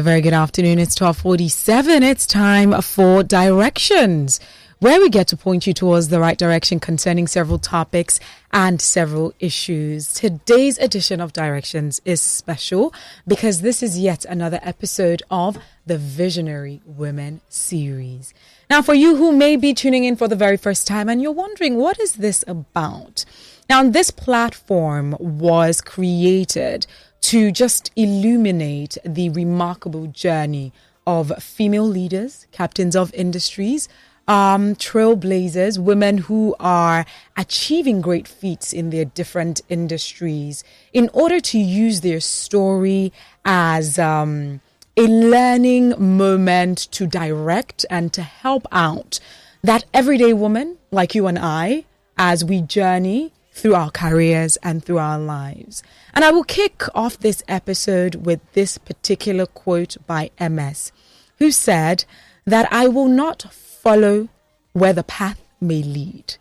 a very good afternoon. It's 12:47. It's time for Directions, where we get to point you towards the right direction concerning several topics and several issues. Today's edition of Directions is special because this is yet another episode of the Visionary Women series. Now, for you who may be tuning in for the very first time and you're wondering, what is this about? Now, this platform was created to just illuminate the remarkable journey of female leaders, captains of industries, trailblazers, women who are achieving great feats in their different industries, in order to use their story as a learning moment to direct and to help out that everyday woman like you and I as we journey through our careers and through our lives. And I will kick off this episode with this particular quote by MS, who said that I will not follow where the path may lead.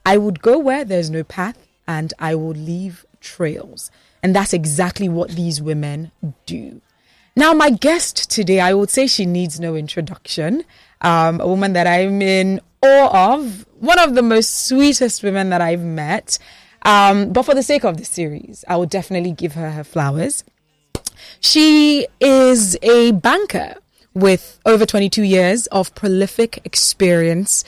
I would go where there's no path and I will leave trails. And that's exactly what these women do. Now, my guest today, I would say she needs no introduction. A woman that I'm in awe of, one of the most sweetest women that I've met. But for the sake of the series, I would definitely give her her flowers. She is a banker with over 22 years of prolific experience.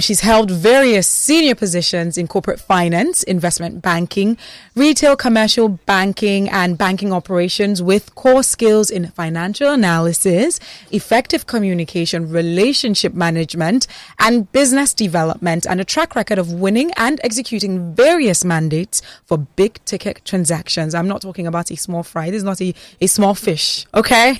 She's held various senior positions in corporate finance, investment banking, retail commercial banking, and banking operations with core skills in financial analysis, effective communication, relationship management, and business development, and a track record of winning and executing various mandates for big ticket transactions. I'm not talking about a small fry. This is not a small fish, okay?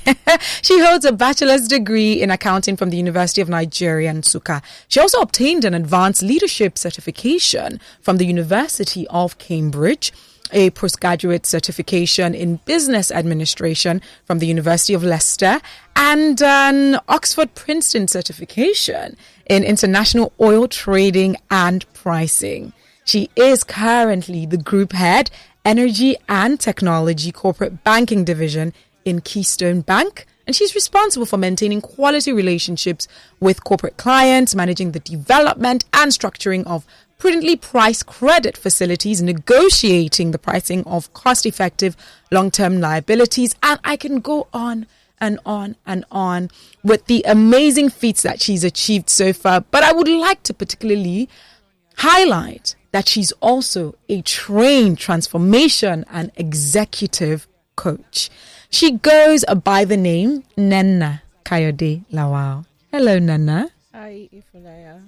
She holds a bachelor's degree in accounting from the University of Nigeria, Nsukka. She also obtained an advanced leadership certification from the University of Cambridge, a postgraduate certification in business administration from the University of Leicester, and an Oxford Princeton certification in international oil trading and pricing. She is currently the group head, Energy and Technology Corporate Banking Division in Keystone Bank. And she's responsible for maintaining quality relationships with corporate clients, managing the development and structuring of prudently priced credit facilities, negotiating the pricing of cost-effective long-term liabilities. And I can go on and on and on with the amazing feats that she's achieved so far. But I would like to particularly highlight that she's also a trained transformation and executive coach. She goes by the name Nnenna Kayode-Lawal. Hello, Nnenna. Hi, Ifulaya.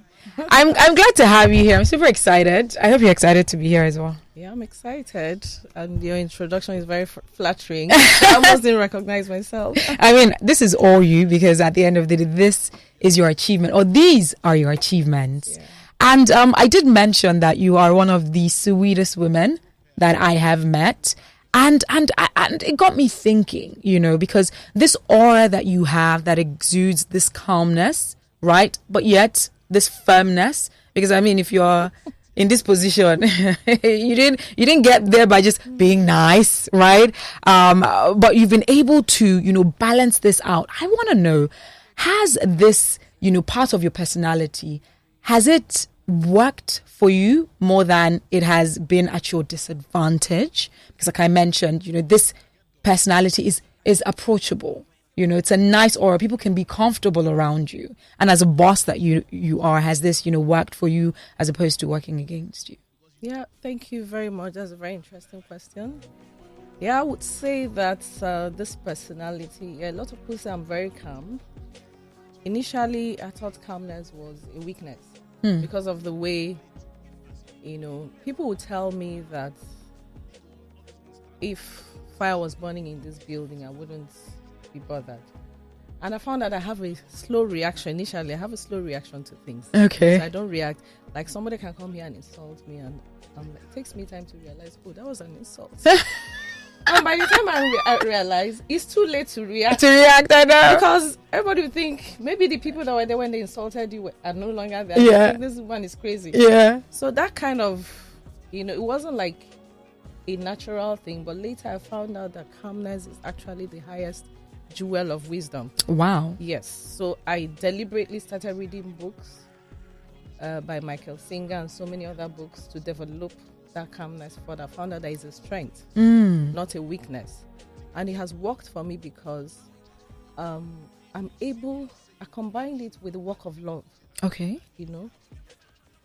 I'm glad to have you here. I'm super excited. I hope you're excited to be here as well. Yeah, I'm excited. And your introduction is very flattering. I almost didn't recognize myself. I mean, this is all you, because at the end of the day, this is your achievement, or these are your achievements. Yeah. And I did mention that you are one of the sweetest women that I have met. And it got me thinking, because this aura that you have that exudes this calmness, right? But yet this firmness, because I mean, if you're in this position, you didn't get there by just being nice, right? But you've been able to, balance this out. I want to know, has this, part of your personality, has it worked for you more than it has been at your disadvantage? Because like I mentioned, this personality is approachable. It's a nice aura. People can be comfortable around you. And as a boss that you are, has this, worked for you as opposed to working against you? Yeah, thank you very much. That's a very interesting question. Yeah, I would say that this personality, a lot of people say I'm very calm. Initially, I thought calmness was a weakness. Because of the way, people would tell me that if fire was burning in this building, I wouldn't be bothered. And I found that I have a slow reaction. Initially, I have a slow reaction to things. Okay. So I don't react. Like somebody can come here and insult me, and it takes me time to realize, oh, that was an insult. And by the time I realize, it's too late to react. I know. Because everybody would think, maybe the people that were there when they insulted you are no longer there. Yeah. I think this one is crazy. Yeah. So that kind of, it wasn't like a natural thing. But later I found out that calmness is actually the highest jewel of wisdom. Wow. Yes. So I deliberately started reading books by Michael Singer and so many other books to develop that calmness further. I found out that it's a strength, not a weakness. And it has worked for me because I combined it with the work of love. Okay. You know,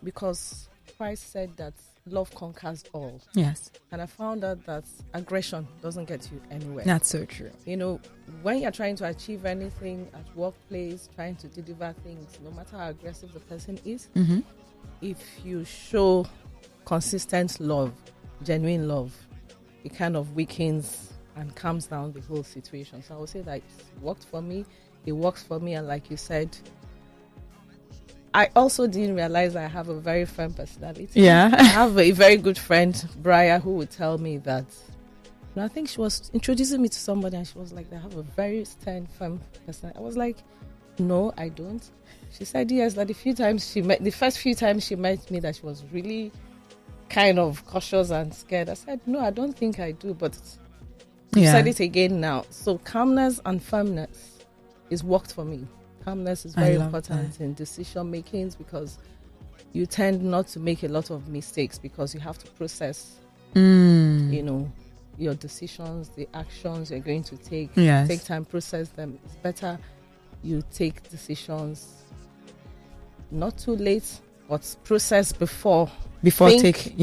because Christ said that love conquers all. Yes. And I found out that aggression doesn't get you anywhere. That's so true. You know, when you're trying to achieve anything at workplace, trying to deliver things, no matter how aggressive the person is, if you show consistent love, genuine love, it kind of weakens and calms down the whole situation. So I would say that it worked for me. It works for me. And like you said, I also didn't realize I have a very firm personality. Yeah. I have a very good friend, Brian, who would tell me that, I think she was introducing me to somebody and she was like, I have a very stern, firm personality. I was like, no, I don't. She said, yes, that the first few times she met me, that she was really kind of cautious and scared. I said, no, I don't think I do, but you said it again now. So calmness and firmness is worked for me. Calmness is very important in decision makings because you tend not to make a lot of mistakes because you have to process, you know, your decisions, the actions you're going to take. Yes. Take time, process them. It's better you take decisions not too late, but process before you take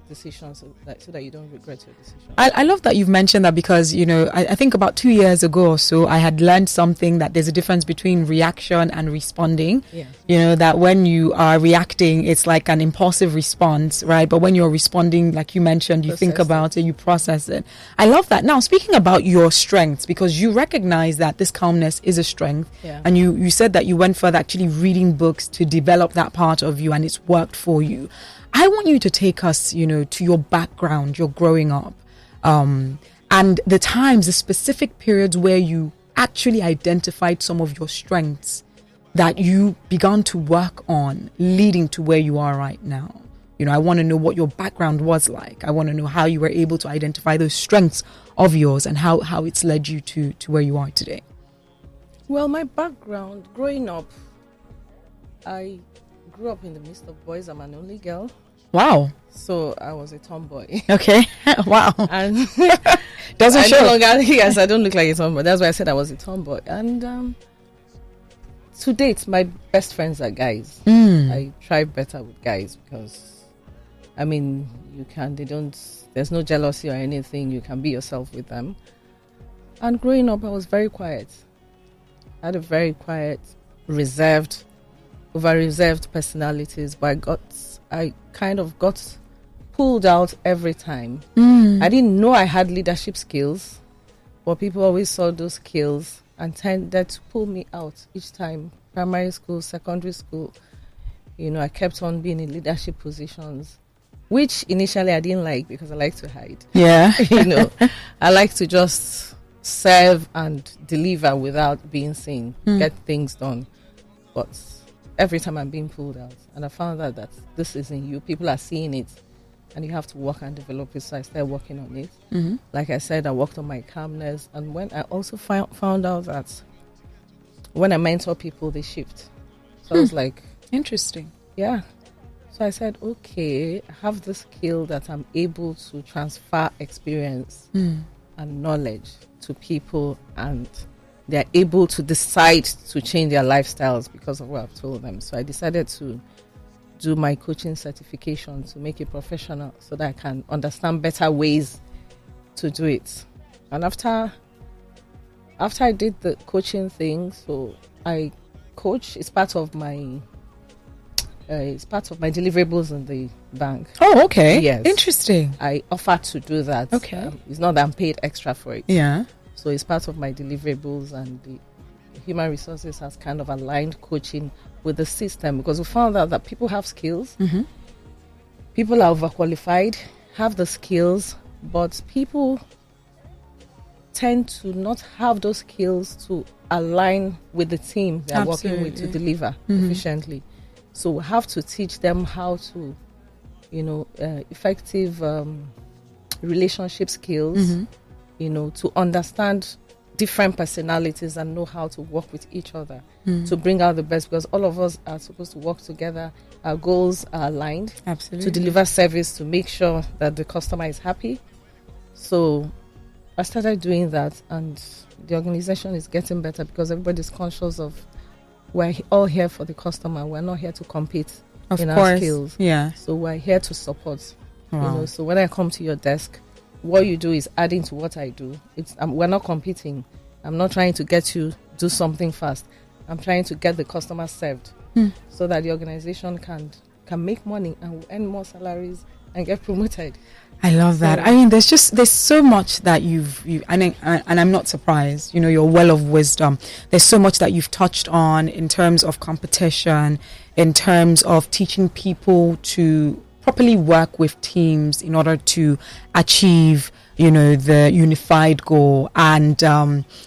decisions so that you don't regret your decision. I love that you've mentioned that because, you know, I think about 2 years ago or so, I had learned something that there's a difference between reaction and responding. Yeah. You know, that when you are reacting, it's like an impulsive response, right? But when you're responding, like you mentioned, you think about it, you process it. I love that. Now, speaking about your strengths, because you recognize that this calmness is a strength, and you said that you went further actually reading books to develop that part of you and it's worked for you. I want you to take us, you know, to your background, your growing up, and the specific periods where you actually identified some of your strengths that you began to work on, leading to where you are right now. You know, I want to know what your background was like. I want to know how you were able to identify those strengths of yours and how it's led you to where you are today. Well, my background, growing up, I grew up in the midst of boys. I'm an only girl. Wow. So I was a tomboy. Okay. Wow. And doesn't show. Yes, I don't look like a tomboy. That's why I said I was a tomboy. And to date, my best friends are guys. I try better with guys because, I mean, there's no jealousy or anything. You can be yourself with them. And growing up, I was very quiet. I had a very quiet, over-reserved personalities, but I kind of got pulled out every time. I didn't know I had leadership skills, but people always saw those skills and tended to pull me out each time. Primary school, secondary school, you know, I kept on being in leadership positions, which initially I didn't like because I like to hide. Yeah. You know, I like to just serve and deliver without being seen, get things done. But every time I'm being pulled out, and I found out that this isn't you. People are seeing it, and you have to work and develop it. So I started working on it. Like I said, I worked on my calmness, and when I also found out that when I mentor people, they shift. So I was like, interesting. Yeah. So I said, okay, I have the skill that I'm able to transfer experience and knowledge to people, and they're able to decide to change their lifestyles because of what I've told them. So I decided to do my coaching certification to make it professional so that I can understand better ways to do it. And after I did the coaching thing, so I coach. It's part of my deliverables in the bank. Oh, okay. Yes. Interesting. I offer to do that. Okay. It's not that I'm paid extra for it. Yeah. So it's part of my deliverables, and the human resources has kind of aligned coaching with the system because we found out that people have skills. People are overqualified, have the skills, but people tend to not have those skills to align with the team they're working with to deliver efficiently. So we have to teach them how to, effective relationship skills, to understand different personalities and know how to work with each other to bring out the best, because all of us are supposed to work together. Our goals are aligned. Absolutely. To deliver service, to make sure that the customer is happy. So I started doing that, and the organization is getting better because everybody's conscious of we're all here for the customer. We're not here to compete in our skills. Yeah. So we're here to support. Wow. So when I come to your desk, what you do is adding to what I do. We're not competing. I'm not trying to get you do something fast. I'm trying to get the customer served so that the organization can make money and earn more salaries and get promoted. I love that. I mean, there's so much that and I'm not surprised. You're a well of wisdom. There's so much that you've touched on in terms of competition, in terms of teaching people to properly work with teams in order to achieve, the unified goal. And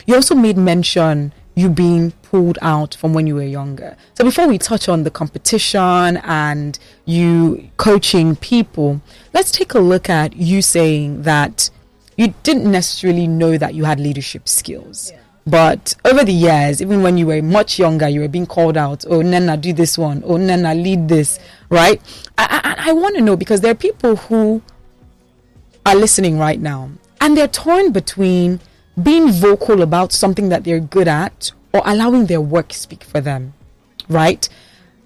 you also made mention you being pulled out from when you were younger. So before we touch on the competition and you coaching people, let's take a look at you saying that you didn't necessarily know that you had leadership skills. Yeah. But over the years, even when you were much younger, you were being called out. Oh, Nnenna, do this one. Oh, Nnenna, lead this. Right? I want to know, because there are people who are listening right now and they're torn between being vocal about something that they're good at or allowing their work speak for them. Right?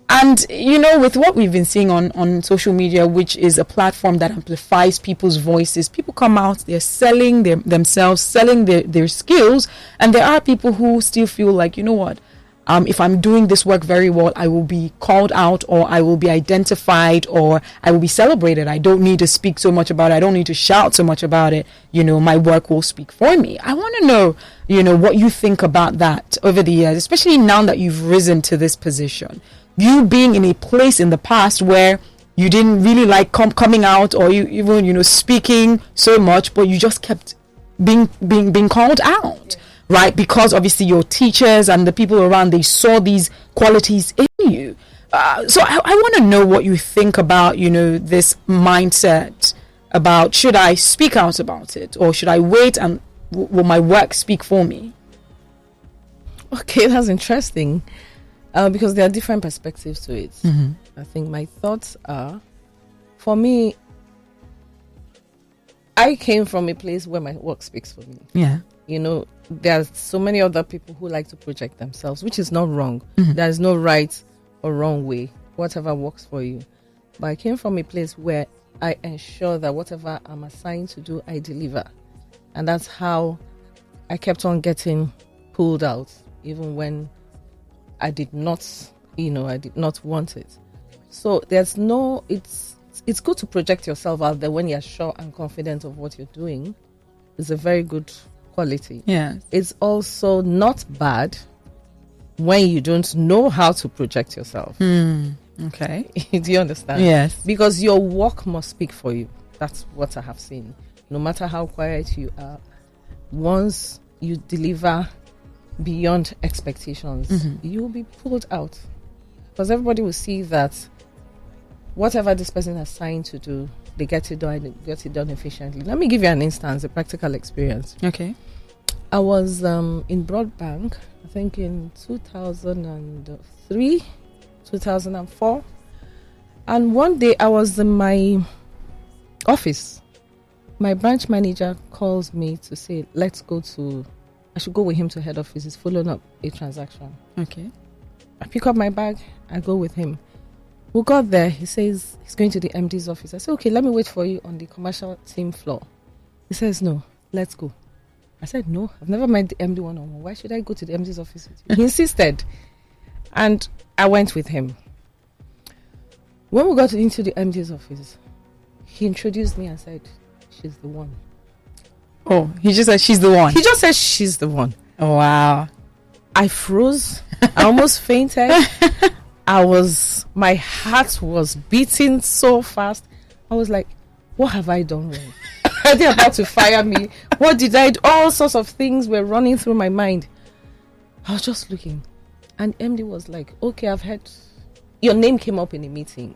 And, with what we've been seeing on social media, which is a platform that amplifies people's voices, people come out, they're selling themselves, selling their skills. And there are people who still feel like, you know what, if I'm doing this work very well, I will be called out, or I will be identified, or I will be celebrated. I don't need to speak so much about it. I don't need to shout so much about it. My work will speak for me. I want to know, what you think about that over the years, especially now that you've risen to this position. You being in a place in the past where you didn't really like coming out, or you even, speaking so much, but you just kept being called out. Right, because obviously your teachers and the people around, they saw these qualities in you. So I want to know what you think about, this mindset about, should I speak out about it, or should I wait and will my work speak for me? Okay, that's interesting, because there are different perspectives to it. Mm-hmm. I think my thoughts are, for me, I came from a place where my work speaks for me. Yeah. There's so many other people who like to project themselves, which is not wrong. Mm-hmm. There is no right or wrong way, whatever works for you. But I came from a place where I ensure that whatever I'm assigned to do, I deliver. And that's how I kept on getting pulled out, even when I did not, I did not want it. So it's good to project yourself out there when you're sure and confident of what you're doing. It's a very good quality. Yeah. It's also not bad when you don't know how to project yourself. Okay. Do you understand? Yes. Because your work must speak for you. That's what I have seen. No matter how quiet you are, once you deliver beyond expectations, you will be pulled out. Because everybody will see that whatever this person has signed to do, they get it done efficiently. Let me give you an instance, a practical experience. Okay. I was in Bank, I think in 2003, 2004. And one day I was in my office. My branch manager calls me to say, I should go with him to head office. He's following up a transaction. Okay. I pick up my bag, I go with him. We got there, he says he's going to the MD's office. I said, okay, let me wait for you on the commercial team floor. He says, no, let's go. I said, no, I've never met the MD one-on-one. Why should I go to the MD's office with you? He insisted. And I went with him. When we got into the MD's office, he introduced me and said, she's the one. Oh, he just said she's the one. He just said she's the one. Oh, wow. I froze. I almost fainted. My heart was beating so fast. I was like, what have I done wrong? Are they about to fire me? What did I do? All sorts of things were running through my mind. I was just looking. And MD was like, okay, I've heard your name came up in a meeting.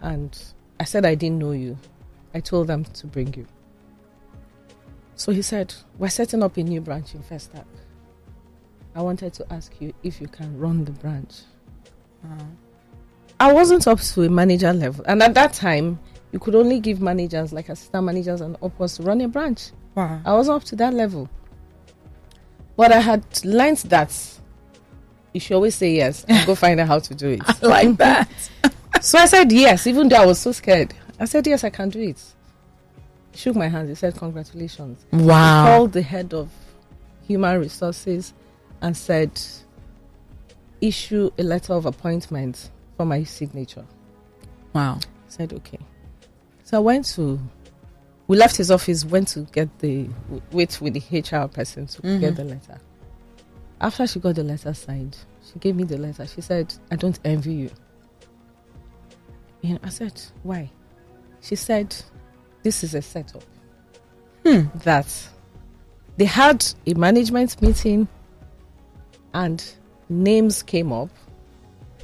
And I said I didn't know you. I told them to bring you. So he said, we're setting up a new branch in Festac. I wanted to ask you if you can run the branch. I wasn't up to a manager level. And at that time, you could only give managers, like assistant managers and upwards, to run a branch. Wow. I wasn't up to that level. But I had learned that you should always say yes and go find out how to do it. I like that. So I said yes, even though I was so scared. I said, yes, I can do it. He shook my hand. He said, congratulations. Wow. He called the head of human resources and said, issue a letter of appointment for my signature. Wow. I said, okay. So we left his office, went to wait with the HR person to get the letter. After she got the letter signed, she gave me the letter. She said, I don't envy you. I said, why? She said, this is a setup. That they had a management meeting and names came up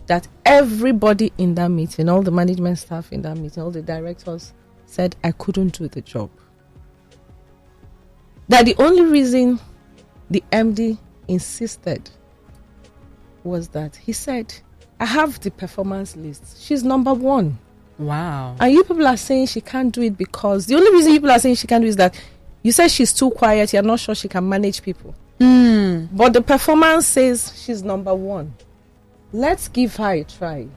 that everybody in that meeting, all the management staff in that meeting, all the directors said I couldn't do the job. That the only reason the MD insisted was that he said, I have the performance list. She's number one. Wow. And you people are saying she can't do it because the only reason people are saying she can't do it is that you said she's too quiet. You're not sure she can manage people. But the performance says she's number one. Let's give her a try.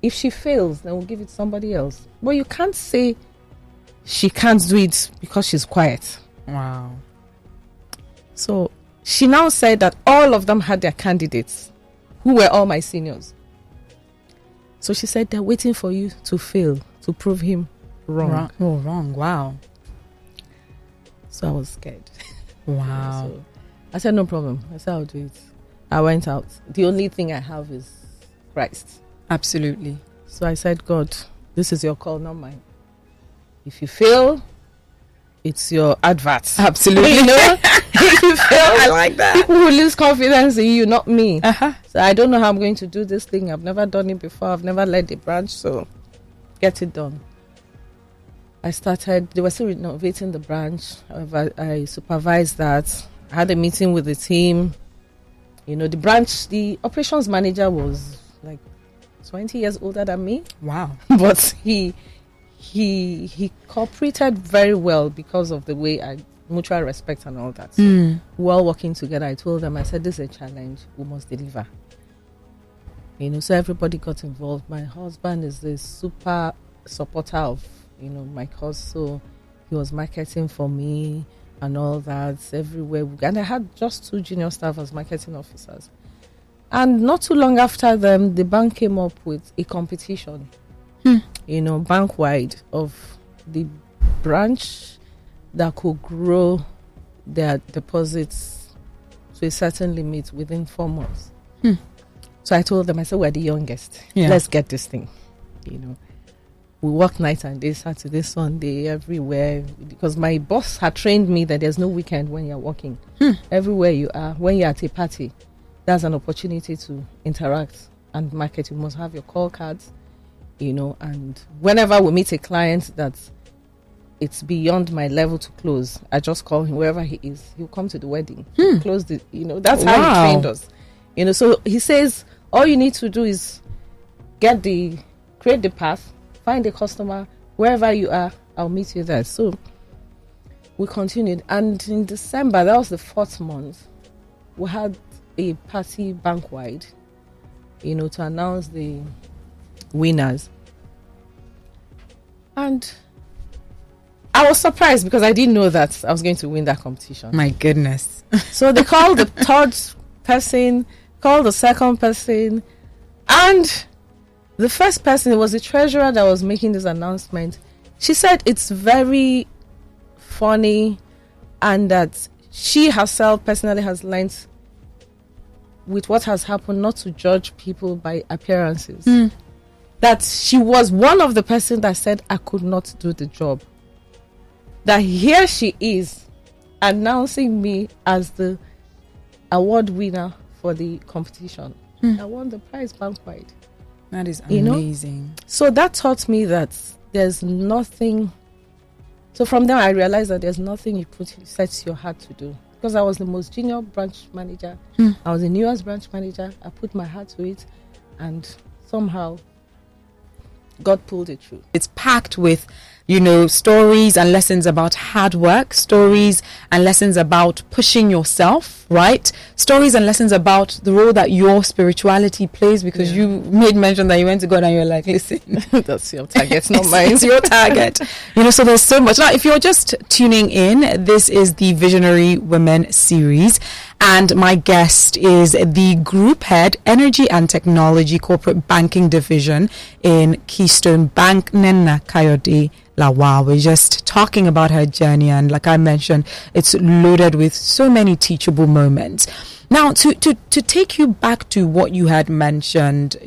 If she fails, then we'll give it to somebody else. But you can't say she can't do it because she's quiet. Wow. So she now said that all of them had their candidates, who were all my seniors. So she said they're waiting for you to fail to prove him wrong. Wrong. Wow. So I was scared. Wow. So I said, no problem. I said, I'll do it. I went out. The only thing I have is Christ. Absolutely. So I said, God, this is your call, not mine. If you fail, it's your advert. Absolutely. You know? If you fail, I like that. People will lose confidence in you, not me. Uh-huh. So I don't know how I'm going to do this thing. I've never done it before. I've never led a branch, so get it done. I started, they were still renovating the branch. I supervised that. I had a meeting with the team. The operations manager was like 20 years older than me. Wow. But he cooperated very well because of the way mutual respect and all that. So while working together, I told them, I said, this is a challenge. We must deliver. So everybody got involved. My husband is a super supporter of, my cause. So he was marketing for me and all that everywhere. And I had just 2 junior staff as marketing officers. And not too long after them, the bank came up with a competition, bank-wide, of the branch that could grow their deposits to a certain limit within 4 months. So I told them, I said, we're the youngest. Yeah. Let's get this thing. We work night and day, Saturday, Sunday, everywhere. Because my boss had trained me that there's no weekend when you're working. Everywhere you are, when you're at a party, that's an opportunity to interact and market. You must have your call cards, and whenever we meet a client that it's beyond my level to close, I just call him wherever he is. He'll come to the wedding. Close the, that's how he trained us. So he says, all you need to do is create the path, find a customer, wherever you are, I'll meet you there. So we continued. And in December, that was the 4th month, we had a party bank-wide, to announce the winners. And I was surprised because I didn't know that I was going to win that competition. My goodness. So they called the 3rd person, called the 2nd person, and the 1st person, it was the treasurer that was making this announcement. She said it's very funny and that she herself personally has learned with what has happened not to judge people by appearances. That she was one of the person that said I could not do the job. That here she is announcing me as the award winner for the competition. I won the prize bank-wide. That is amazing. So that taught me that there's nothing So from there, I realized that there's nothing you sets your heart to do. Because I was the most junior branch manager. I was the newest branch manager. I put my heart to it, and somehow God pulled it through. It's packed with, stories and lessons about hard work, stories and lessons about pushing yourself, right? Stories and lessons about the role that your spirituality plays, because you made mention that you went to God and you're like, listen, that's your target, not mine. It's your target. So there's so much. Now, if you're just tuning in, this is the Visionary Women series. And my guest is the Group Head, Energy and Technology Corporate Banking Division in Keystone Bank, Nnenna Kayode-Lawal. We're just talking about her journey, and like I mentioned, it's loaded with so many teachable moments. Now, to take you back to what you had mentioned,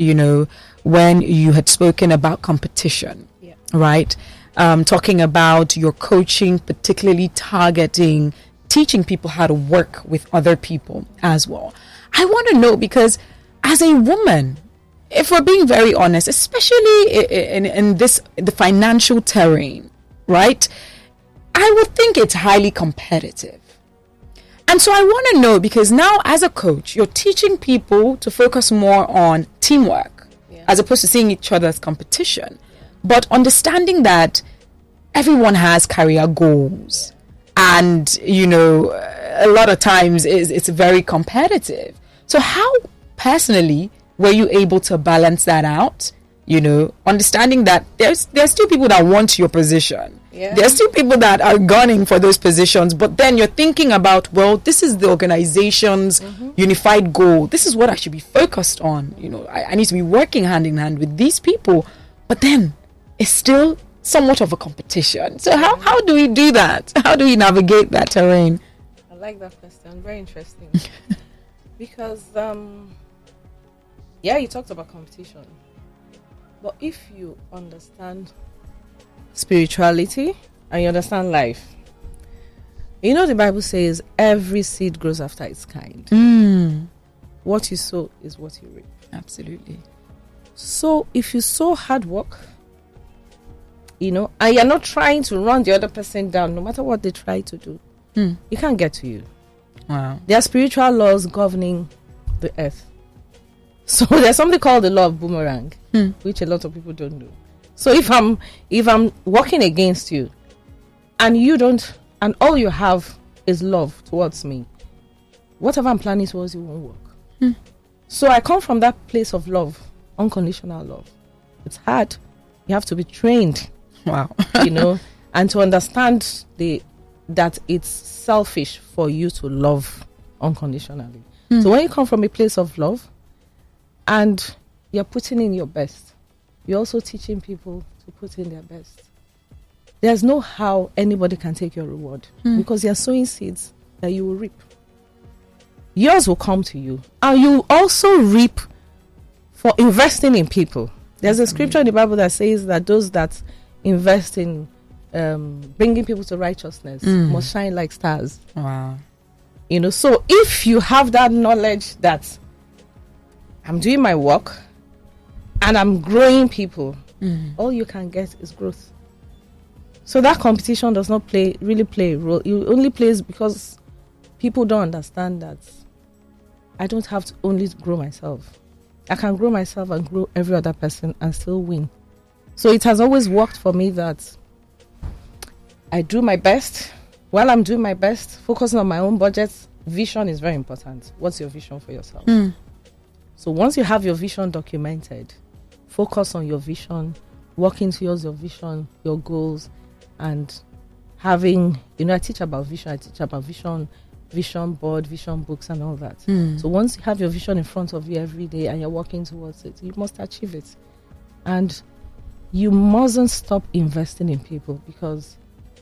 when you had spoken about competition, right? Talking about your coaching, particularly targeting teaching people how to work with other people as well. I want to know, because as a woman, if we're being very honest, especially in the financial terrain, right? I would think it's highly competitive. And so I want to know, because now as a coach, you're teaching people to focus more on teamwork as opposed to seeing each other as competition, but understanding that everyone has career goals. And, a lot of times it's very competitive. So how personally were you able to balance that out? Understanding that there's still people that want your position. Yeah. There's still people that are gunning for those positions. But then you're thinking about, well, this is the organization's unified goal. This is what I should be focused on. I need to be working hand in hand with these people. But then it's still somewhat of a competition. So how do we do that? How do we navigate that terrain? I like that question. Very interesting. Because you talked about competition, but if you understand spirituality and you understand life, the Bible says every seed grows after its kind. What you sow is what you reap. Absolutely. So if you sow hard work, and you're not trying to run the other person down, no matter what they try to do, it can't get to you. Wow. There are spiritual laws governing the earth. So there's something called the law of boomerang, which a lot of people don't know. So if I'm working against you, and you don't, and all you have is love towards me, whatever I'm planning towards you won't work. So I come from that place of love, unconditional love. It's hard. You have to be trained. Wow. And to understand that it's selfish for you to love unconditionally. So when you come from a place of love and you're putting in your best, you're also teaching people to put in their best. There's no how anybody can take your reward, because you're sowing seeds that you will reap. Yours will come to you, and you also reap for investing in people. There's a scripture in the Bible that says that those that invest in bringing people to righteousness must shine like stars. Wow. So if you have that knowledge that I'm doing my work and I'm growing people, all you can get is growth. So that competition does not really play a role. It only plays because people don't understand that I don't have to only grow myself. I can grow myself and grow every other person and still win. So it has always worked for me that I do my best. While I'm doing my best, focusing on my own budget, vision is very important. What's your vision for yourself? So once you have your vision documented, focus on your vision, working towards your vision, your goals, and having, I teach about vision, vision board, vision books, and all that. So once you have your vision in front of you every day and you're working towards it, you must achieve it. And you mustn't stop investing in people, because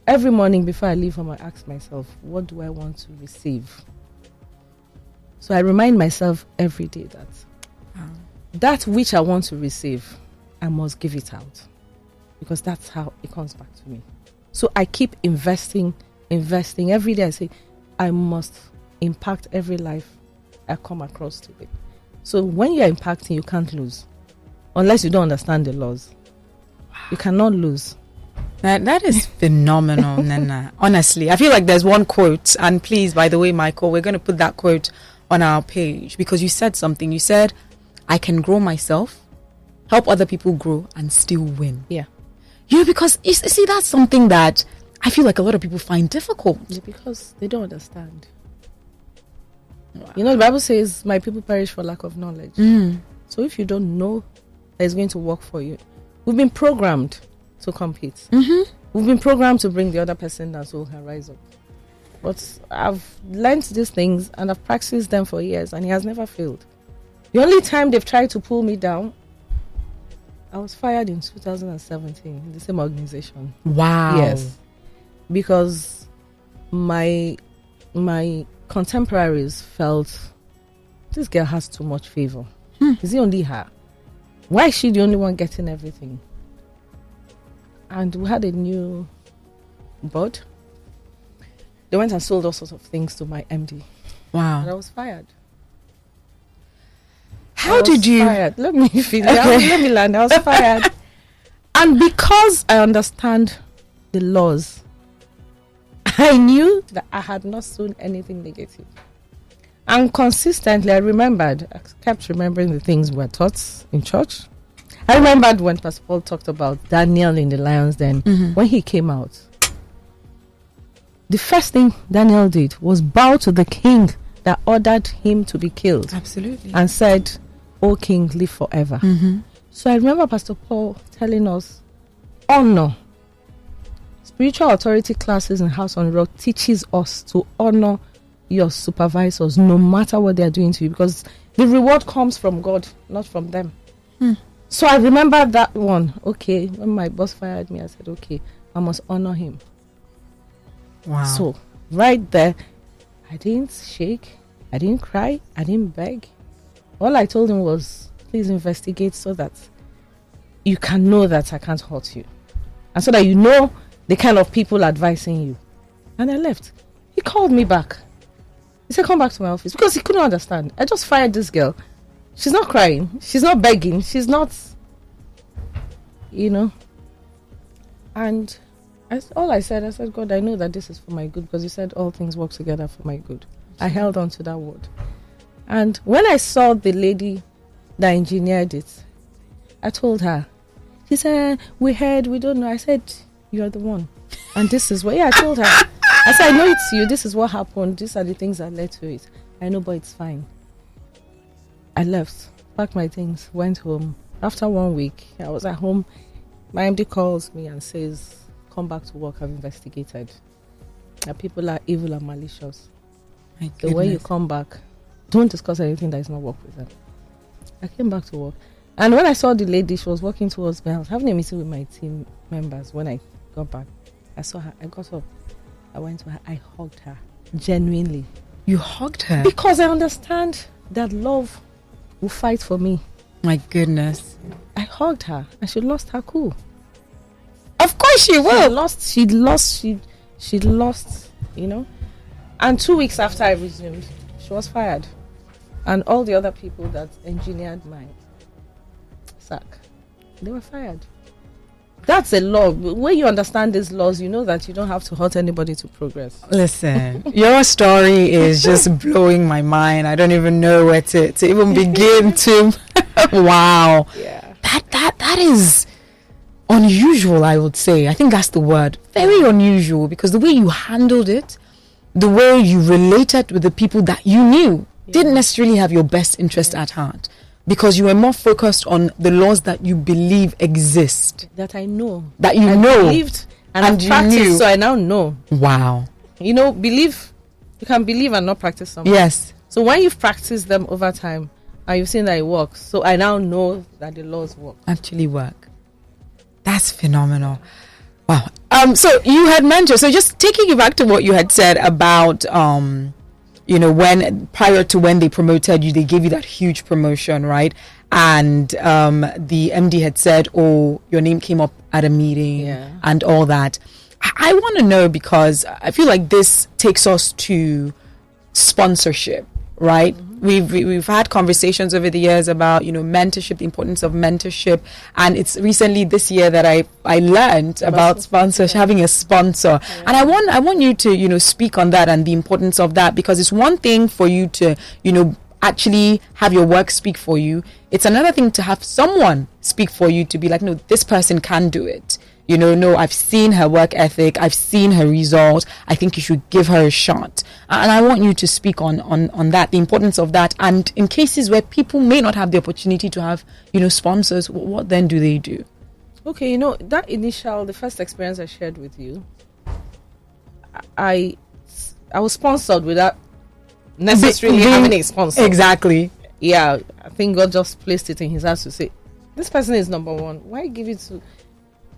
every morning before I leave home, I ask myself, what do I want to receive? So I remind myself every day that that which I want to receive, I must give it out, because that's how it comes back to me. So I keep investing every day. I say, I must impact every life I come across today. So when you're impacting, you can't lose. Unless you don't understand the laws. You cannot lose. That is phenomenal, Nnenna. Honestly, I feel like there's one quote, and please, by the way, Michael, we're going to put that quote on our page, because you said something. You said, I can grow myself, help other people grow, and still win. Yeah. Because you see, that's something that I feel like a lot of people find difficult. Yeah, because they don't understand. Wow. The Bible says, my people perish for lack of knowledge. So if you don't know that it's going to work for you, we've been programmed to compete. We've been programmed to bring the other person down so we can rise up. But I've learned these things and I've practiced them for years, and it has never failed. The only time they've tried to pull me down, I was fired in 2017 in the same organization. Wow. Yes. Because my contemporaries felt this girl has too much favor. Is it only her? Why is she the only one getting everything? And we had a new board. They went and sold all sorts of things to my MD. Wow. And I was fired. How did you? Fired. Let me finish. Let me land. I was fired. And because I understand the laws, I knew that I had not sown anything negative. And consistently, I kept remembering the things we were taught in church. I remembered when Pastor Paul talked about Daniel in the lion's den. When he came out, the first thing Daniel did was bow to the king that ordered him to be killed. Absolutely. And said, O king, live forever. So I remember Pastor Paul telling us, honor. Spiritual authority classes in House on Rock teaches us to honor your supervisors no matter what they are doing to you, because the reward comes from God, not from them. So I remember that one. Okay, when my boss fired me, I said, okay, I must honor him. Wow. So right there, I didn't shake, I didn't cry, I didn't beg. All I told him was, please investigate so that you can know that I can't hurt you, and so that you know the kind of people advising you. And I left. He called me back. He said, come back to my office, because he couldn't understand. I just fired this girl. She's not crying. She's not begging. She's not, And all I said, God, I know that this is for my good, because you said all things work together for my good. I held on to that word. And when I saw the lady that engineered it, I told her. She said, we don't know. I said, you're the one. And this is what, I told her. I said, I know it's you. This is what happened. These are the things that led to it. I know, but it's fine. I left, packed my things, went home. After 1 week, I was at home. My MD calls me and says, come back to work. I've investigated. That people are evil and malicious. So when you come back, don't discuss anything that is not work with them. I came back to work. And when I saw the lady, she was walking towards me. I was having a meeting with my team members. When I got back, I saw her. I got up. I went to her. I hugged her. Genuinely. You hugged her? Because I understand that love will fight for me. My goodness. I hugged her and she lost her cool. Of course she will. She lost, And 2 weeks after I resumed, she was fired. And all the other people that engineered my sack, they were fired. That's a law. When you understand these laws, you know that you don't have to hurt anybody to progress. Listen, your story is just blowing my mind. I don't even know where to even begin to. Wow. Yeah. That is unusual, I would say. I think that's the word. Very unusual, because the way you handled it, the way you related with the people that you knew, didn't necessarily have your best interest at heart, because you were more focused on the laws that you believe exist. That I know. That you I know. Believed and practiced, knew. So I now know. Wow. Believe. You can believe and not practice something. Yes. So when you've practiced them over time, and you've seen that it works, so I now know that the laws work. Actually work. That's phenomenal. Wow. So you had mentioned, so just taking you back to what you had said about, when prior to when they promoted you, they gave you that huge promotion, right? And the MD had said, oh, your name came up at a meeting and all that. I want to know, because I feel like this takes us to sponsorship, right? Mm-hmm. we've had conversations over the years about, mentorship, the importance of mentorship, and it's recently this year that I learned about sponsorship, having a sponsor. Yeah. And I want you to, speak on that and the importance of that, because it's one thing for you to, actually have your work speak for you. It's another thing to have someone speak for you, to be like, no, this person can do it. No, I've seen her work ethic, I've seen her results, I think you should give her a shot. And I want you to speak on that, the importance of that. And in cases where people may not have the opportunity to have, sponsors, what then do they do? Okay, the first experience I shared with you, I was sponsored without necessarily having a sponsor. Exactly. Yeah, I think God just placed it in his hands to say, this person is number one. Why give it to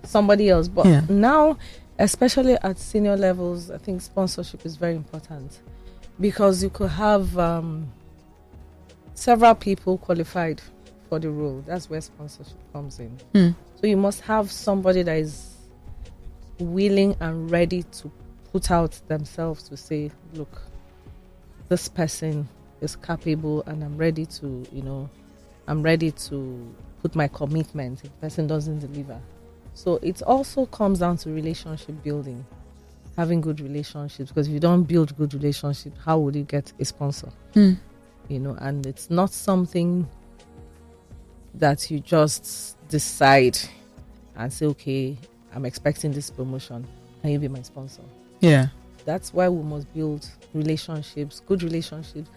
somebody else? But now, especially at senior levels, I think sponsorship is very important, because you could have several people qualified for the role. That's where sponsorship comes in. So you must have somebody that is willing and ready to put out themselves to say, look, this person is capable, and I'm ready to put my commitment if the person doesn't deliver. So it also comes down to relationship building, having good relationships, because if you don't build good relationships, how would you get a sponsor? And it's not something that you just decide and say, okay, I'm expecting this promotion, can you be my sponsor? Yeah. That's why we must build relationships, good relationships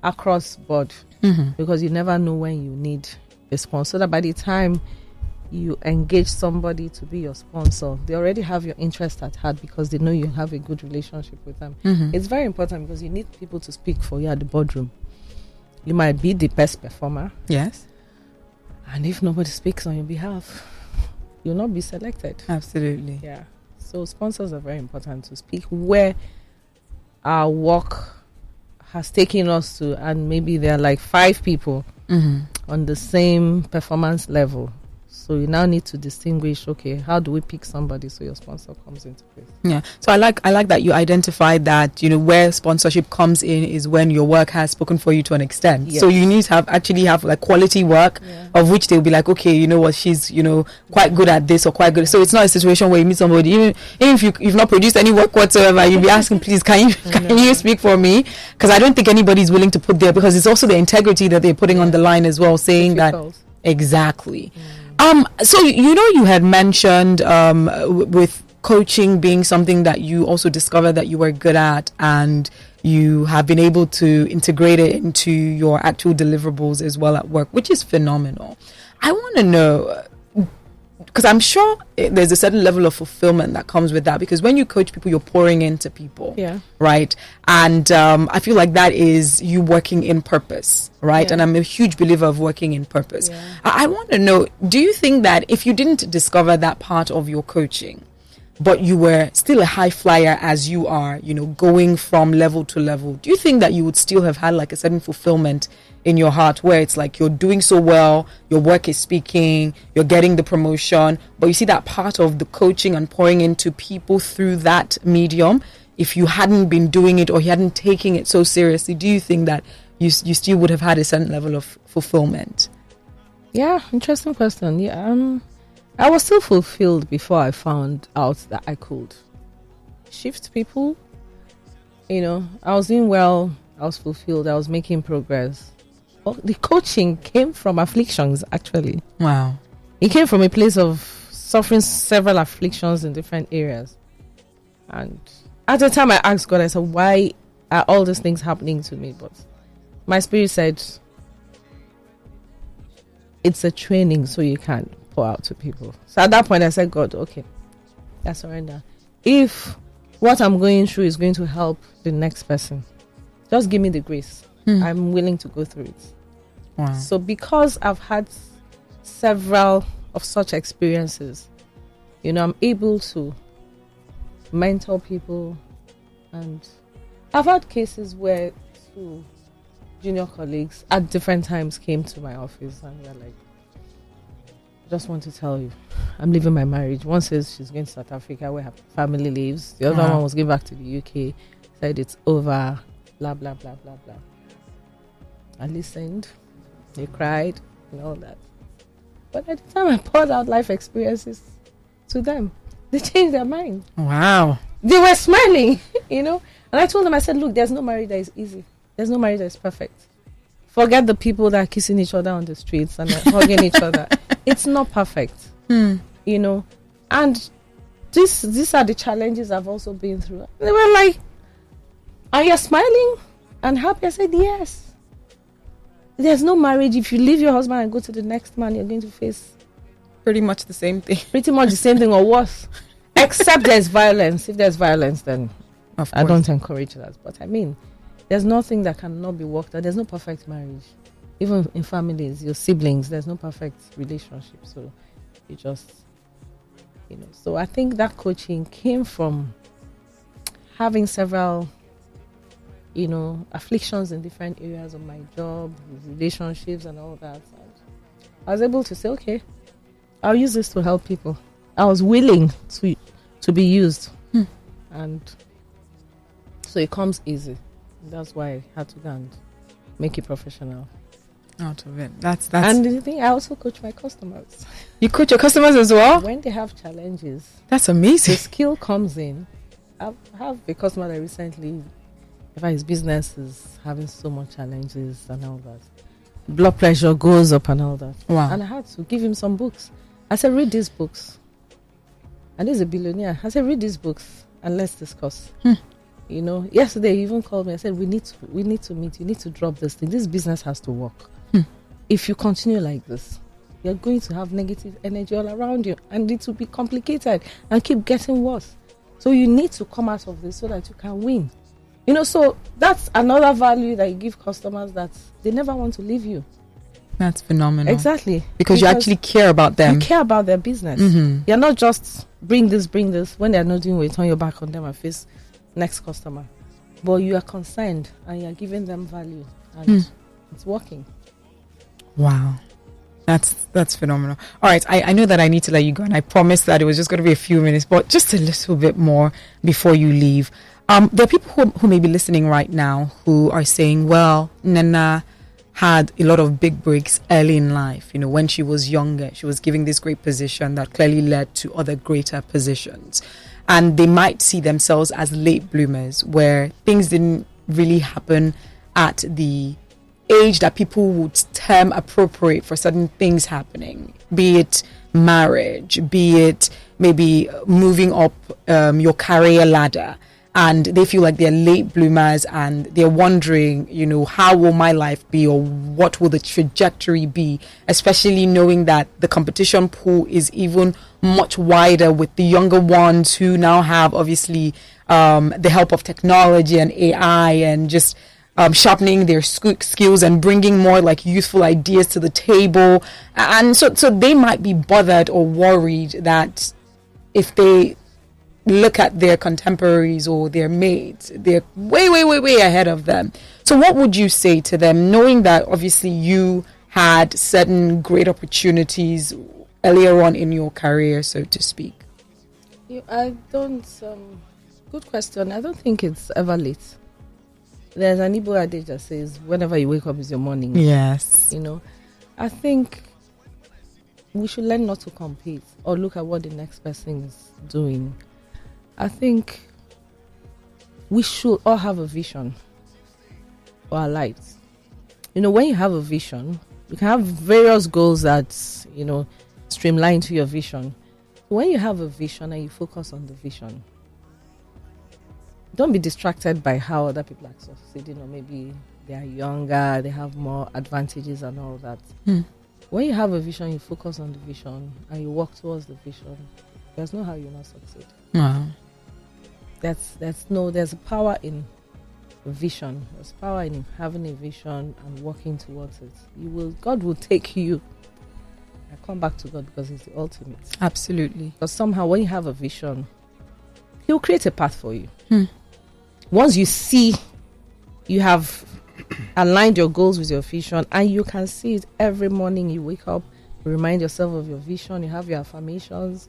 across board, because you never know when you need a sponsor. That by the time you engage somebody to be your sponsor, they already have your interest at heart, because they know you have a good relationship with them. It's very important, because you need people to speak for you at the boardroom. You might be the best performer. Yes. And if nobody speaks on your behalf, you'll not be selected. Absolutely. Yeah. So sponsors are very important to speak where our work has taken us to, and maybe there are like 5 people on the same performance level. So you now need to distinguish, okay, how do we pick somebody so your sponsor comes into place? Yeah. So I like that you identified that, where sponsorship comes in is when your work has spoken for you to an extent. Yes. So you need to have like quality work of which they'll be like, okay, you know what, she's, quite good at this or quite good. So it's not a situation where you meet somebody, even if you've not produced any work whatsoever, you'll be asking, please, can you speak for me? Because I don't think anybody's willing to put there, because it's also the integrity that they're putting on the line as well, saying that. Exactly. So you had mentioned with coaching being something that you also discovered that you were good at, and you have been able to integrate it into your actual deliverables as well at work, which is phenomenal. I want to know, because I'm sure there's a certain level of fulfillment that comes with that, because when you coach people, you're pouring into people, right? And I feel like that is you working in purpose, right? And I'm a huge believer of working in purpose. I want to know, do you think that if you didn't discover that part of your coaching, but you were still a high flyer as you are, going from level to level, do you think that you would still have had like a certain fulfillment in your heart, where it's like you're doing so well, your work is speaking, you're getting the promotion, but you see that part of the coaching and pouring into people through that medium, if you hadn't been doing it or you hadn't taken it so seriously, do you think that you still would have had a certain level of fulfillment? Yeah, interesting question. Yeah, I was still fulfilled before I found out that I could shift people. I was doing well, I was fulfilled, I was making progress. The coaching came from afflictions, actually. Wow. It came from a place of suffering several afflictions in different areas. And at the time I asked God, I said, why are all these things happening to me? But my spirit said, it's a training so you can pour out to people. So at that point I said, God, okay, I surrender. If what I'm going through is going to help the next person, just give me the grace. I'm willing to go through it. Wow. So because I've had several of such experiences, I'm able to mentor people. And I've had cases where 2 junior colleagues at different times came to my office and were like, I just want to tell you, I'm leaving my marriage. One says she's going to South Africa where her family lives. The other one was going back to the UK, said it's over, blah, blah, blah, blah, blah. I listened. They cried and all that. But at the time I poured out life experiences to them, they changed their mind. Wow. They were smiling, And I told them, I said, look, there's no marriage that is easy. There's no marriage that is perfect. Forget the people that are kissing each other on the streets and hugging each other. It's not perfect, And these are the challenges I've also been through. They were like, are you smiling and happy? I said, yes. There's no marriage. If you leave your husband and go to the next man, you're going to face pretty much the same thing. Pretty much the same thing or worse. Except there's violence. If there's violence, then I don't encourage that. But I mean, there's nothing that cannot be worked out. There's no perfect marriage. Even in families, your siblings, there's no perfect relationship. So you just, So I think that coaching came from having several afflictions in different areas of my job, relationships and all that. And I was able to say, okay, I'll use this to help people. I was willing to be used. And so it comes easy. That's why I had to go and make it professional. Out of it. That's And the thing, I also coach my customers. You coach your customers as well? When they have challenges. That's amazing. The skill comes in. I have a customer that recently, his business is having so much challenges and all that. Blood pressure goes up and all that. Wow. And I had to give him some books. I said, read these books. And he's a billionaire. I said, read these books and let's discuss. Yesterday he even called me. I said, we need to meet. You need to drop this thing. This business has to work. If you continue like this, you're going to have negative energy all around you and it will be complicated and keep getting worse. So you need to come out of this so that you can win. So that's another value that you give customers, that they never want to leave you. That's phenomenal. Exactly. Because you actually care about them. You care about their business. You're not just bring this. When they're not doing it, turn your back on them and face next customer. But you are concerned and you're giving them value. And it's working. Wow. That's phenomenal. All right. I know that I need to let you go, and I promised that it was just going to be a few minutes, but just a little bit more before you leave. There are people who may be listening right now who are saying, well, Nnenna had a lot of big breaks early in life. When she was younger, she was given this great position that clearly led to other greater positions. And they might see themselves as late bloomers, where things didn't really happen at the age that people would term appropriate for certain things happening, be it marriage, be it maybe moving up your career ladder. And they feel like they're late bloomers and they're wondering, how will my life be, or what will the trajectory be, especially knowing that the competition pool is even much wider with the younger ones who now have obviously the help of technology and AI and just sharpening their skills and bringing more like youthful ideas to the table. And so they might be bothered or worried that if they look at their contemporaries or their mates, they're way ahead of them. So what would you say to them, knowing that obviously you had certain great opportunities earlier on in your career, so to speak? I don't, good question. I don't think it's ever late. There's an Igbo adage that says, whenever you wake up is your morning. Yes. I think we should learn not to compete or look at what the next person is doing. I think we should all have a vision for our lives. When you have a vision, you can have various goals that, streamline to your vision. When you have a vision and you focus on the vision, don't be distracted by how other people are succeeding, or maybe they are younger, they have more advantages and all that. When you have a vision, you focus on the vision and you work towards the vision, there's no how you'll not succeed. Wow. There's power in vision. There's power in having a vision and working towards it. God will take you. I come back to God because He's the ultimate. Absolutely. Because somehow when you have a vision, He'll create a path for you. Once you see you have aligned your goals with your vision, and you can see it every morning you wake up, you remind yourself of your vision, you have your affirmations,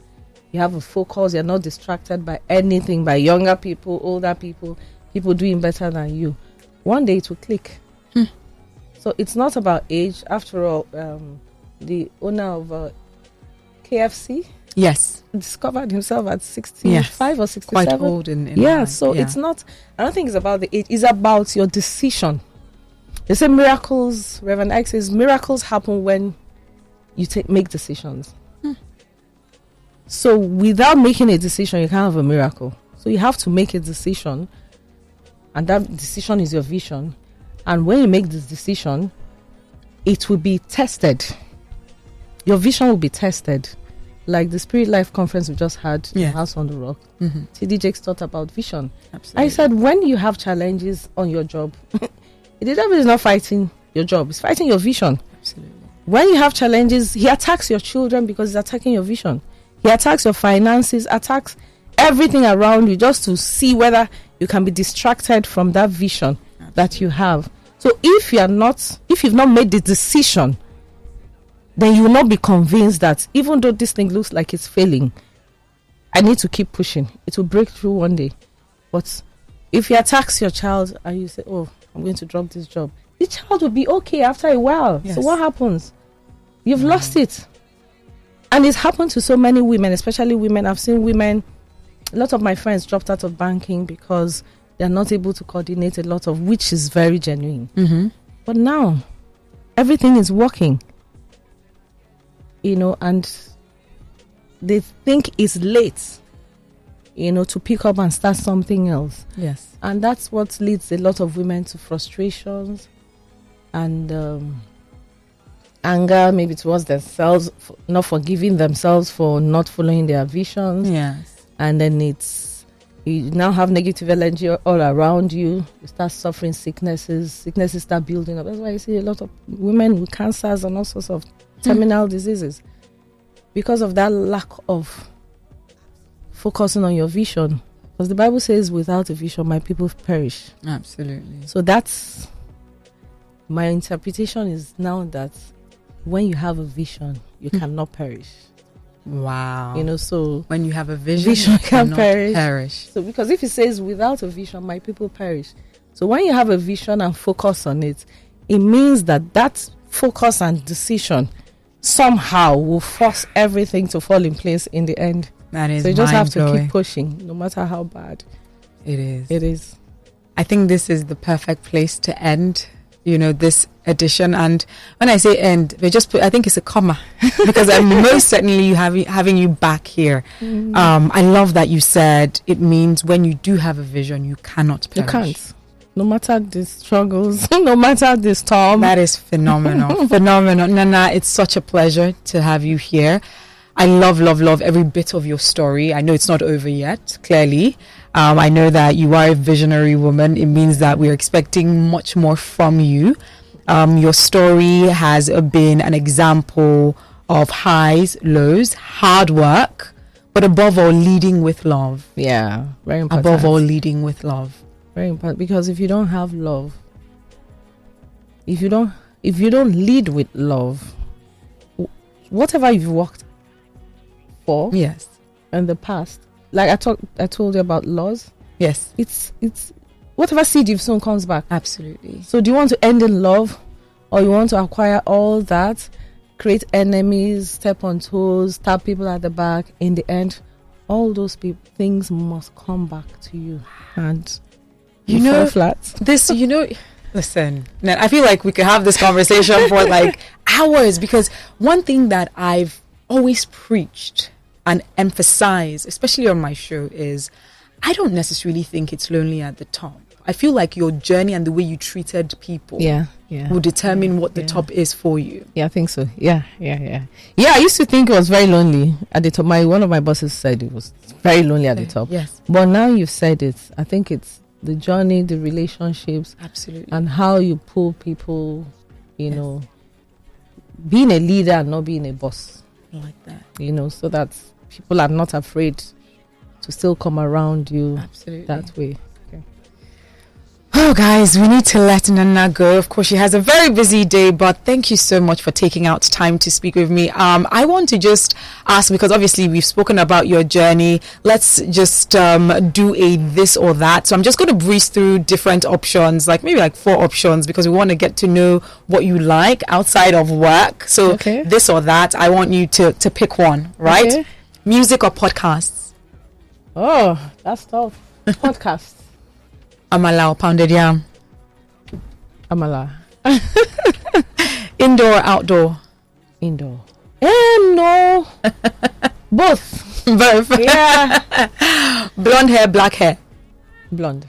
you have a focus, you're not distracted by anything, by younger people, older people doing better than you. One day it will click. So it's not about age. After all, the owner of KFC Yes. discovered himself at 65 or 67. Quite old in Yeah, life. so it's not, I don't think it's about the age, it's about your decision. They say miracles, Reverend Ike says, miracles happen when you make decisions. So without making a decision, you can't have a miracle. So you have to make a decision, and that decision is your vision. And when you make this decision, it will be tested. Your vision will be tested. Like the Spirit Life conference we just had in House on the Rock. TD Jakes taught about vision. Absolutely. I said, when you have challenges on your job, the devil is not fighting your job, it's fighting your vision. Absolutely. When you have challenges, he attacks your children because he's attacking your vision. He attacks your finances, attacks everything around you, just to see whether you can be distracted from that vision that you have. So if you've not made the decision, then you will not be convinced that even though this thing looks like it's failing, I need to keep pushing. It will break through one day. But if he attacks your child and you say, oh, I'm going to drop this job, the child will be okay after a while. Yes. So what happens? You've lost it. And it's happened to so many women, especially women. I've seen women, a lot of my friends dropped out of banking because they're not able to coordinate a lot of, which is very genuine. But now, everything is working. And they think it's late, to pick up and start something else. Yes. And that's what leads a lot of women to frustrations and anger, maybe towards themselves, not forgiving themselves for not following their visions. Yes. And then you now have negative energy all around you. You start suffering sicknesses start building up. That's why you see a lot of women with cancers and all sorts of terminal diseases, because of that lack of focusing on your vision. Because the Bible says, without a vision, my people perish. Absolutely. So that's my interpretation, is now that when you have a vision, you cannot perish. Wow. So when you have a vision you can cannot perish. So because if it says, without a vision, my people perish. So when you have a vision and focus on it, it means that focus and decision somehow will force everything to fall in place in the end. That is so you just have to mind-blowing. keep pushing, no matter how bad it is. It is. I think this is the perfect place to end, this edition. And when I say end, I think it's a comma because I'm most certainly having you back here. I love that you said it means when you do have a vision, you cannot perish. You can't. No matter the struggles, no matter the storm. That is phenomenal. Phenomenal. Nnenna, it's such a pleasure to have you here. I love every bit of your story. I know it's not over yet, clearly. I know that you are a visionary woman. It means that we're expecting much more from you. Your story has been an example of highs, lows, hard work, but above all, leading with love. Yeah, very important. Above all, leading with love. Very important, because if you don't have love, if you don't lead with love, whatever you've worked for, yes, in the past, like I told you about laws. Yes, it's whatever seed you've sown comes back. Absolutely. So do you want to end in love, or you want to acquire all that, create enemies, step on toes, stab people at the back? In the end, all those things must come back to you, and fall flat. Listen, I feel like we could have this conversation for like hours, because one thing that I've always preached and emphasized, especially on my show, is I don't necessarily think it's lonely at the top. I feel like your journey and the way you treated people will determine what the top is for you. Yeah, I think so. Yeah. I used to think it was very lonely at the top. One of my bosses said it was very lonely at the top. Yes. But now you've said it, I think it's the journey, the relationships, absolutely, and how you pull people, being a leader and not being a boss. I like that. So that people are not afraid to still come around you. Absolutely. That way. Okay. Oh, guys, we need to let Nnenna go. Of course, she has a very busy day, but thank you so much for taking out time to speak with me. I want to just ask, because obviously we've spoken about your journey. Let's just do a this or that. So I'm just going to breeze through different options, like maybe like 4 options, because we want to get to know what you like outside of work. So this or that, I want you to pick one, right? Okay. Music or podcasts? Oh, that's tough. Podcasts. Amala or pounded yam? Amala. Indoor or outdoor? Indoor. No. Both. Both. Yeah. Blonde hair, black hair? Blonde.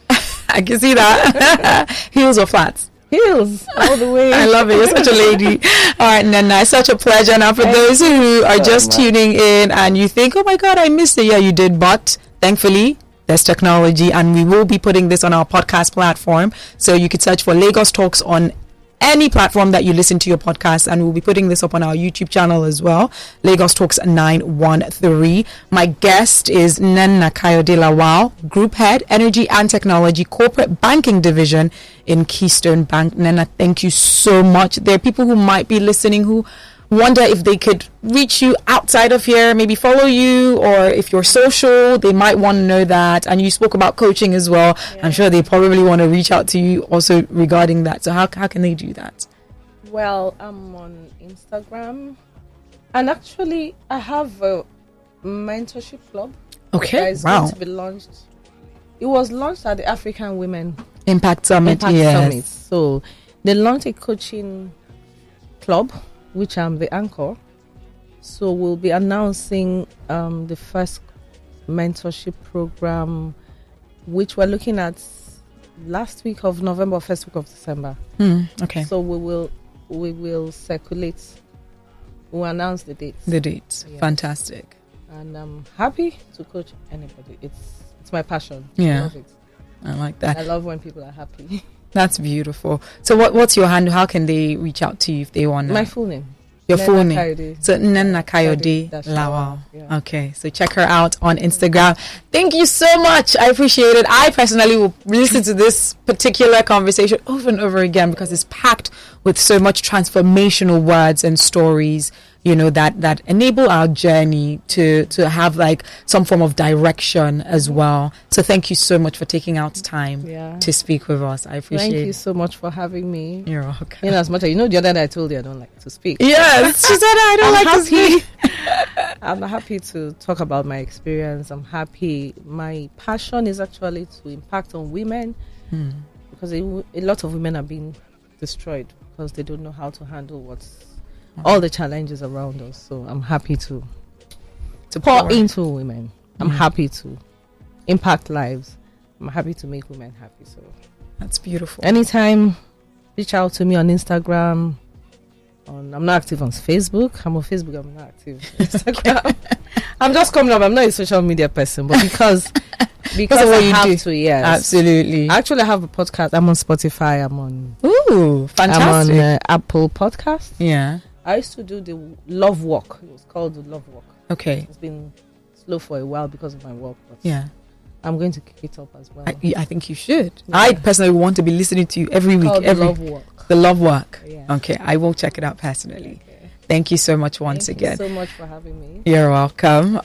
I can see that. Heels or flats? Heels all the way. I love it. You're such a lady. All right, Nnenna, it's such a pleasure. Now, for those who are just tuning in and you think, oh my God, I missed it. Yeah, you did. But thankfully, there's technology, and we will be putting this on our podcast platform. So you could search for Lagos Talks on any platform that you listen to your podcast, and we'll be putting this up on our YouTube channel as well, Lagos Talks 913. My guest is Nnenna Kayode-Lawal, Group Head, Energy and Technology, Corporate Banking Division in Keystone Bank. Nnenna, thank you so much. There are people who might be listening who wonder if they could reach you outside of here, maybe follow you, or if you're social, they might want to know that. And you spoke about coaching as well. Yeah. I'm sure they probably want to reach out to you also regarding that. So how can they do that? Well, I'm on Instagram, and actually I have a mentorship club. Okay, that is going to be launched. It was launched at the African Women Impact Summit. Summit. So they launched a coaching club, which I'm the anchor. So we'll be announcing the first mentorship program, which we're looking at last week of November, first week of December. Okay. So we will circulate. We'll announce the dates. The dates. Yes. Fantastic. And I'm happy to coach anybody. It's my passion. Yeah. I love it. I like that. I love when people are happy. That's beautiful. So what's your handle? How can they reach out to you if they want to? My full name. Your Nnenna full name. Kayode. So Nnenna Kayode-Lawal. Yeah. Okay, so check her out on Instagram. Thank you so much. I appreciate it. I personally will listen to this particular conversation over and over again because it's packed with so much transformational words and stories, you know, that enable our journey to have like some form of direction as well. So thank you so much for taking out time to speak with us. I appreciate it. Thank you so much for having me. You're welcome. In as much as the other day I told you I don't like to speak. Yes, she said I don't like to speak. I'm happy to talk about my experience. I'm happy. My passion is actually to impact on women because a lot of women are being destroyed because they don't know how to handle all the challenges around us. So I'm happy to pour into women. I'm happy to impact lives. I'm happy to make women happy. So that's beautiful. Anytime, reach out to me on Instagram. I'm not active on Facebook. I'm on Facebook. I'm not active on Instagram. I'm just coming up. I'm not a social media person, but because I have to. Yes, absolutely. Actually, I have a podcast. I'm on Spotify. I'm on. Ooh, fantastic! I'm on Apple Podcast. Yeah. I used to do the Love Walk. It was called the Love Walk. Okay. It's been slow for a while because of my work. But yeah. I'm going to kick it up as well. I think you should. Yeah. I personally want to be listening to you every week. The Love Walk. The Love Walk. Yeah. Okay, I will check it out personally. Okay. Thank you so much once again. Thank you so much for having me. You're welcome.